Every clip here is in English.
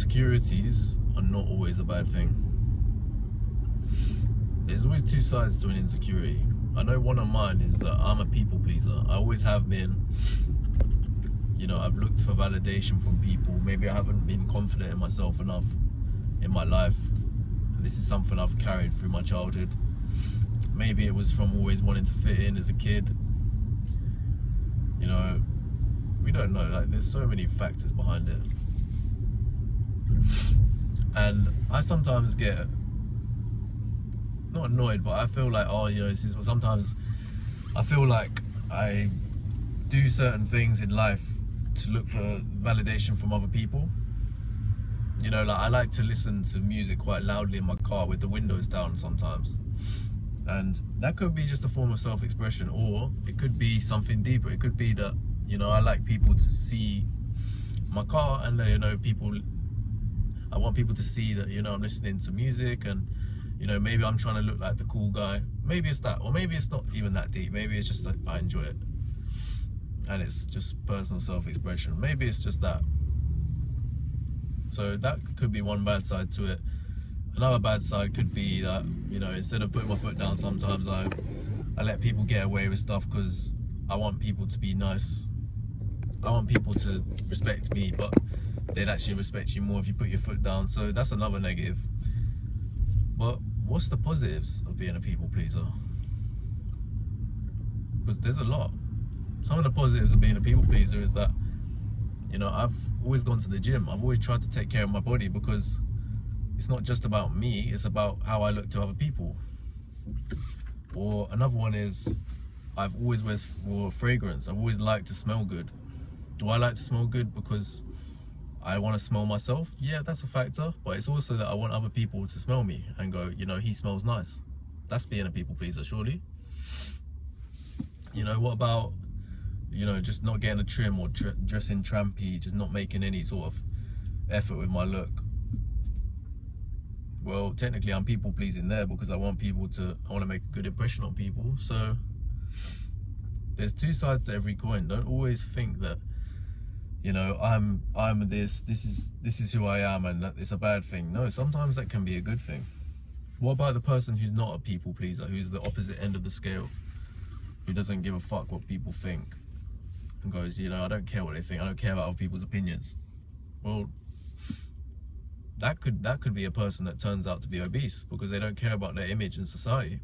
insecurities are not always a bad thing. There's always two sides to an insecurity. I know one of mine is that I'm a people pleaser. I always have been. You know, I've looked for validation from people. Maybe I haven't been confident in myself enough in my life. And this is something I've carried through my childhood. Maybe it was from always wanting to fit in as a kid. You know, we don't know. Like, there's so many factors behind it. And I sometimes get, not annoyed, but I feel like, oh, you know, this is sometimes I feel like I do certain things in life to look for validation from other people. You know, like I like to listen to music quite loudly in my car with the windows down sometimes. And that could be just a form of self-expression, or it could be something deeper. It could be that, you know, I like people to see my car, and you know, I want people to see that, you know, I'm listening to music, and you know, maybe I'm trying to look like the cool guy. Maybe it's that, or maybe it's not even that deep. Maybe it's just that I enjoy it, and it's just personal self-expression. Maybe it's just that. So that could be one bad side to it. Another bad side could be that, you know, instead of putting my foot down, sometimes I let people get away with stuff because I want people to be nice. I want people to respect me, but they'd actually respect you more if you put your foot down. So that's another negative. But what's the positives of being a people pleaser? Because there's a lot. Some of the positives of being a people pleaser is that, you know, I've always gone to the gym. I've always tried to take care of my body because it's not just about me, it's about how I look to other people. Or another one is, I've always wore fragrance. I've always liked to smell good. Do I like to smell good because I want to smell myself? Yeah, that's a factor. But it's also that I want other people to smell me and go, you know, he smells nice. That's being a people pleaser, surely. You know, what about, you know, just not getting a trim or dressing trampy, just not making any sort of effort with my look? Well, technically I'm people pleasing there because I want to make a good impression on people. So there's two sides to every coin. Don't always think that, you know, I'm this is who I am and that it's a bad thing. No, sometimes that can be a good thing. What about the person who's not a people pleaser, who's the opposite end of the scale, who doesn't give a fuck what people think and goes, you know, I don't care what they think, I don't care about other people's opinions? Well, that could be a person that turns out to be obese because they don't care about their image in society.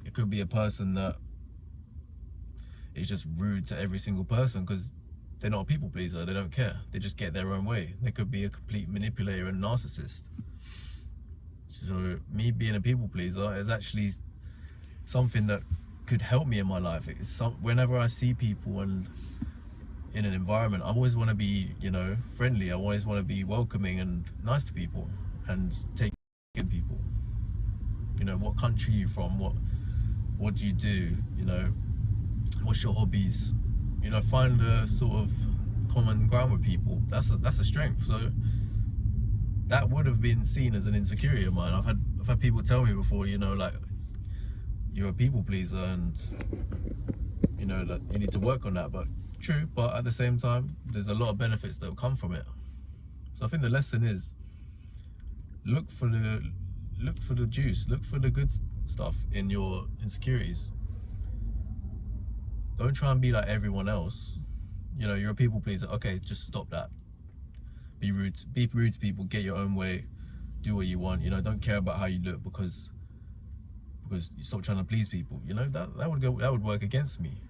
It could be a person that is just rude to every single person because they're not a people pleaser, they don't care, they just get their own way. They could be a complete manipulator and narcissist. So me being a people pleaser is actually something that could help me in my life. Whenever I see people and in an environment, I always want to be, you know, friendly. I always want to be welcoming and nice to people and take care of people. You know, what country are you from? What do you do? You know, what's your hobbies? You know, find a sort of common ground with people. That's a strength. So that would have been seen as an insecurity of mine. I've had people tell me before, you know, like, you're a people pleaser and, you know, that you need to work on that. But true, but at the same time, there's a lot of benefits that will come from it. So I think the lesson is, look for the juice, look for the good stuff in your insecurities. Don't try and be like everyone else. You know, you're a people pleaser. Okay, just stop that. Be rude to people, get your own way, do what you want. You know, don't care about how you look because you stop trying to please people. You know, that would work against me.